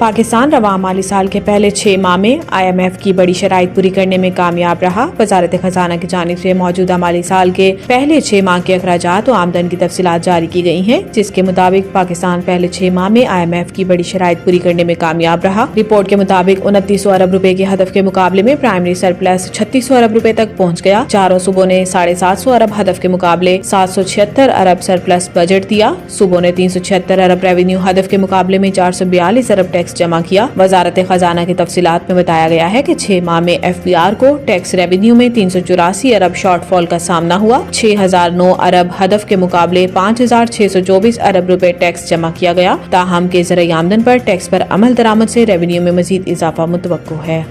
پاکستان رواں مالی سال کے پہلے 6 ماہ میں IMF کی بڑی شرائط پوری کرنے میں کامیاب رہا۔ وزارت خزانہ کی جانب سے موجودہ مالی سال کے پہلے 6 ماہ کے اخراجات و آمدن کی تفصیلات جاری کی گئی ہیں، جس کے مطابق پاکستان پہلے 6 ماہ میں IMF کی بڑی شرائط پوری کرنے میں کامیاب رہا۔ رپورٹ کے مطابق 2900 ارب روپے کے ہدف کے مقابلے میں پرائمری سرپلس 3600 ارب روپے تک پہنچ گیا۔ چاروں صوبوں نے 750 ارب ہدف کے مقابلے 776 ارب سرپلس بجٹ دیا۔ صوبوں نے 376 ارب ریونیو ہدف کے مقابلے میں 442 ارب ٹیکس جمع کیا۔ وزارت خزانہ کی تفصیلات میں بتایا گیا ہے کہ 6 ماہ میں FBR کو ٹیکس ریونیو میں 384 ارب شارٹ فال کا سامنا ہوا۔ 6009 ارب ہدف کے مقابلے 5624 ارب روپے ٹیکس جمع کیا گیا۔ تاہم کے زرعی آمدن پر ٹیکس پر عمل درآمد سے ریونیو میں مزید اضافہ متوقع ہے۔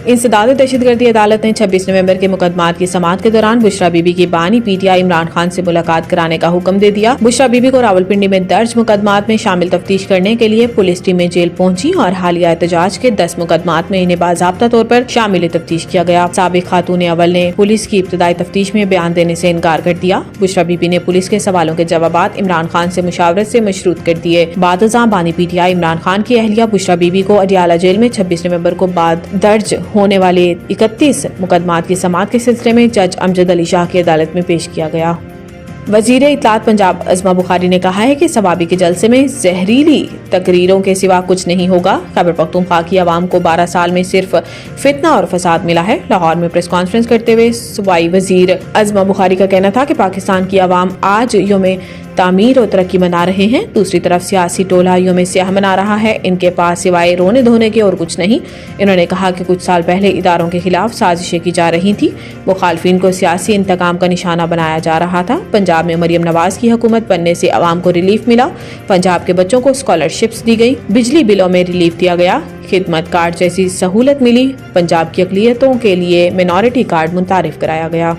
انسداد دہشت گردی عدالت نے 26 نومبر کے مقدمات کی سماعت کے دوران بشرا بی بی کی بانی PTI عمران خان سے ملاقات کرانے کا حکم دے دیا۔ بشرا بی بی کو راولپنڈی میں درج مقدمات میں شامل تفتیش کرنے کے لیے پولیس ٹیمیں جیل پہنچی اور حالیہ احتجاج کے 10 مقدمات میں انہیں باضابطہ طور پر شامل تفتیش کیا گیا۔ سابق خاتون اول نے پولیس کی ابتدائی تفتیش میں بیان دینے سے انکار کر دیا۔ بشرا بی بی نے پولیس کے سوالوں کے جوابات عمران خان سے مشاورت سے مشروط کر دیے۔ بعد ازاں بانی PTI عمران خان کی اہلیہ بشرا بی بی کو اڈیالہ جیل میں 26 نومبر کو بعد درج ہونے والے 31 مقدمات کی سماعت کے سلسلے میں جج امجد علی شاہ کی عدالت میں پیش کیا گیا۔ وزیر اطلاعات پنجاب عظما بخاری نے کہا ہے کہ ثوابی کے جلسے میں زہریلی تقریروں کے سوا کچھ نہیں ہوگا۔ خیبر پختونخوا کی عوام کو 12 سال میں صرف فتنہ اور فساد ملا ہے۔ لاہور میں پریس کانفرنس کرتے ہوئے صوبائی وزیر عظما بخاری کا کہنا تھا کہ پاکستان کی عوام آج یوم تعمیر اور ترقی منا رہے ہیں، دوسری طرف سیاسی ٹولہ یوم سیاہ منا رہا ہے، ان کے پاس سوائے رونے دھونے کے اور کچھ نہیں۔ انہوں نے کہا کہ کچھ سال پہلے اداروں کے خلاف سازشیں کی جا رہی تھی، مخالفین کو سیاسی انتقام کا نشانہ بنایا جا رہا تھا۔ پنجاب میں مریم نواز کی حکومت بننے سے عوام کو ریلیف ملا، پنجاب کے بچوں کو اسکالرشپس دی گئی، بجلی بلوں میں ریلیف دیا گیا، خدمت کارڈ جیسی سہولت ملی، پنجاب کی اقلیتوں کے لیے مینورٹی کارڈ متعارف کرایا گیا۔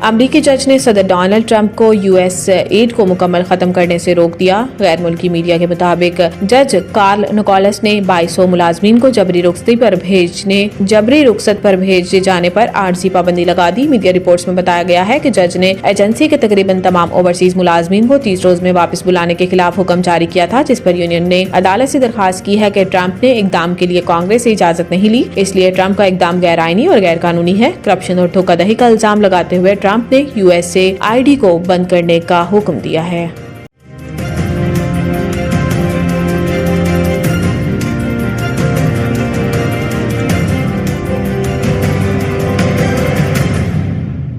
امریکی جج نے صدر ڈونلڈ ٹرمپ کو US ایڈ کو مکمل ختم کرنے سے روک دیا۔ غیر ملکی میڈیا کے مطابق جج کارل نکولس نے 2200 ملازمین کو جبری رخصت پر بھیجے جانے پر عارضی پابندی لگا دی۔ میڈیا رپورٹس میں بتایا گیا ہے کہ جج نے ایجنسی کے تقریباً تمام اوورسیز ملازمین کو 30 روز میں واپس بلانے کے خلاف حکم جاری کیا تھا، جس پر یونین نے عدالت سے درخواست کی ہے کہ ٹرمپ نے اقدام کے لیے کانگریس سے اجازت نہیں لی، اس لیے ٹرمپ کا اقدام غیر آئینی اور غیر قانونی ہے۔ کرپشن اور دھوکہ دہی کا الزام لگاتے ہوئے ٹرمپ نے USA ID کو بند کرنے کا حکم دیا ہے۔